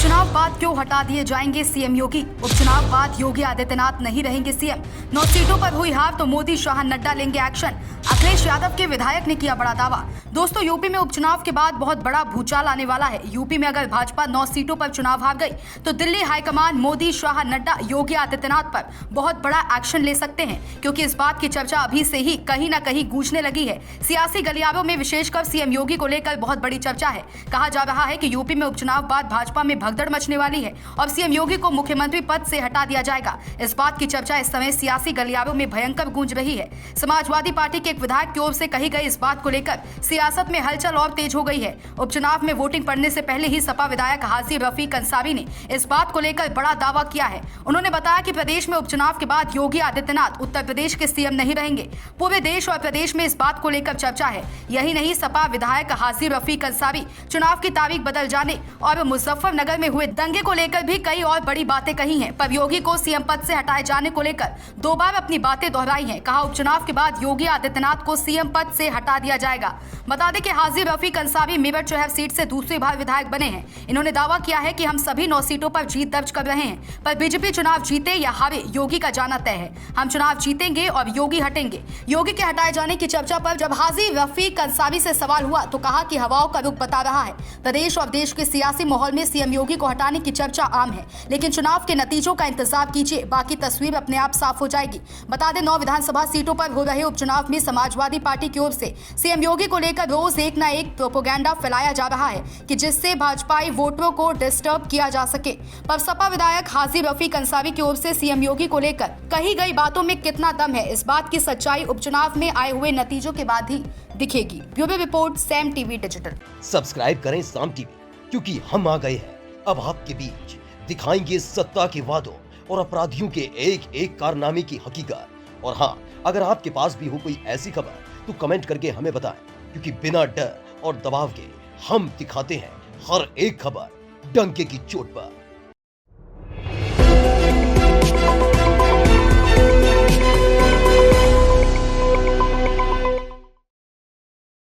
उपचुनाव बाद क्यों हटा दिए जाएंगे सीएम योगी? उपचुनाव बाद योगी आदित्यनाथ नहीं रहेंगे सीएम। 9 सीटों पर हुई हार तो मोदी, शाह, नड्डा लेंगे एक्शन। अखिलेश यादव के विधायक ने किया बड़ा दावा। दोस्तों, यूपी में उपचुनाव के बाद बहुत बड़ा भूचाल आने वाला है। यूपी में अगर भाजपा 9 सीटों पर चुनाव हार गई तो दिल्ली हाईकमान मोदी, शाह, नड्डा, योगी आदित्यनाथ पर बहुत बड़ा एक्शन ले सकते हैं, क्योंकि इस बात की चर्चा अभी से ही कहीं न कहीं गूंजने लगी है। सियासी गलियारों में विशेषकर सीएम योगी को लेकर बहुत बड़ी चर्चा है। कहा जा रहा है कि यूपी में उपचुनाव बाद भाजपा में भगदड़ मचने वाली है और सीएम योगी को मुख्यमंत्री पद से हटा दिया जाएगा। इस बात की चर्चा इस समय सियासी गलियारों में भयंकर गूंज रही है। समाजवादी पार्टी के एक विधायक की ओर से कही गई इस बात को लेकर सियासत में हलचल और तेज हो गई है। उपचुनाव में वोटिंग पड़ने से पहले ही सपा विधायक हाजी रफीक अंसारी ने इस बात को लेकर बड़ा दावा किया है। उन्होंने बताया कि प्रदेश में उपचुनाव के बाद योगी आदित्यनाथ उत्तर प्रदेश के सीएम नहीं रहेंगे। पूरे देश और प्रदेश में इस बात को लेकर चर्चा है। यही नहीं, सपा विधायक हाजी रफीक अंसारी चुनाव की तारीख बदल जाने और मुजफ्फरनगर में हुए दंगे को लेकर भी कई और बड़ी बातें कही हैं। पर योगी को सीएम पद से हटाए जाने को लेकर 2 बार अपनी बातें दोहराई हैं। कहा, उपचुनाव के बाद योगी आदित्यनाथ को सीएम पद से हटा दिया जाएगा। बता दें कि हाजी रफीक अंसारी मेरठ शहर सीट से दूसरी बार विधायक बने हैं। इन्होंने दावा किया है कि हम सभी 9 सीटों पर जीत दर्ज कर रहे हैं, पर बीजेपी चुनाव जीते या हारे, योगी का जाना तय है। हम चुनाव जीतेंगे और योगी हटेंगे। योगी के हटाए जाने की चर्चा पर जब हाजी रफीक अंसारी से सवाल हुआ तो कहा कि हवाओं का रुख बता रहा है। प्रदेश और देश के सियासी माहौल में सीएम योगी को हटाने की चर्चा आम है, लेकिन चुनाव के नतीजों का इंतजार कीजिए, बाकी तस्वीर अपने आप साफ हो जाएगी। बता दें, 9 विधानसभा सीटों पर हो रहे उपचुनाव में समाजवादी पार्टी की ओर से सीएम योगी को लेकर रोज एक न एक प्रोपेगेंडा फैलाया जा रहा है कि जिससे भाजपाई वोटरों को डिस्टर्ब किया जा सके। पर सपा विधायक हाजी रफीक अंसारी की ओर से सीएम योगी को लेकर कही गई बातों में कितना दम है, इस बात की सच्चाई उपचुनाव में आए हुए नतीजों के बाद ही दिखेगी। Bureau report, Sam TV digital. Subscribe करें साम टीवी, क्योंकि हम आ गए हैं अब आपके बीच। दिखाएंगे सत्ता के वादों और अपराधियों के एक एक कारनामे की हकीकत। और हाँ, अगर आपके पास भी हो कोई ऐसी खबर तो कमेंट करके हमें बताएं, क्योंकि बिना डर और दबाव के हम दिखाते हैं हर एक खबर डंके की चोट पर।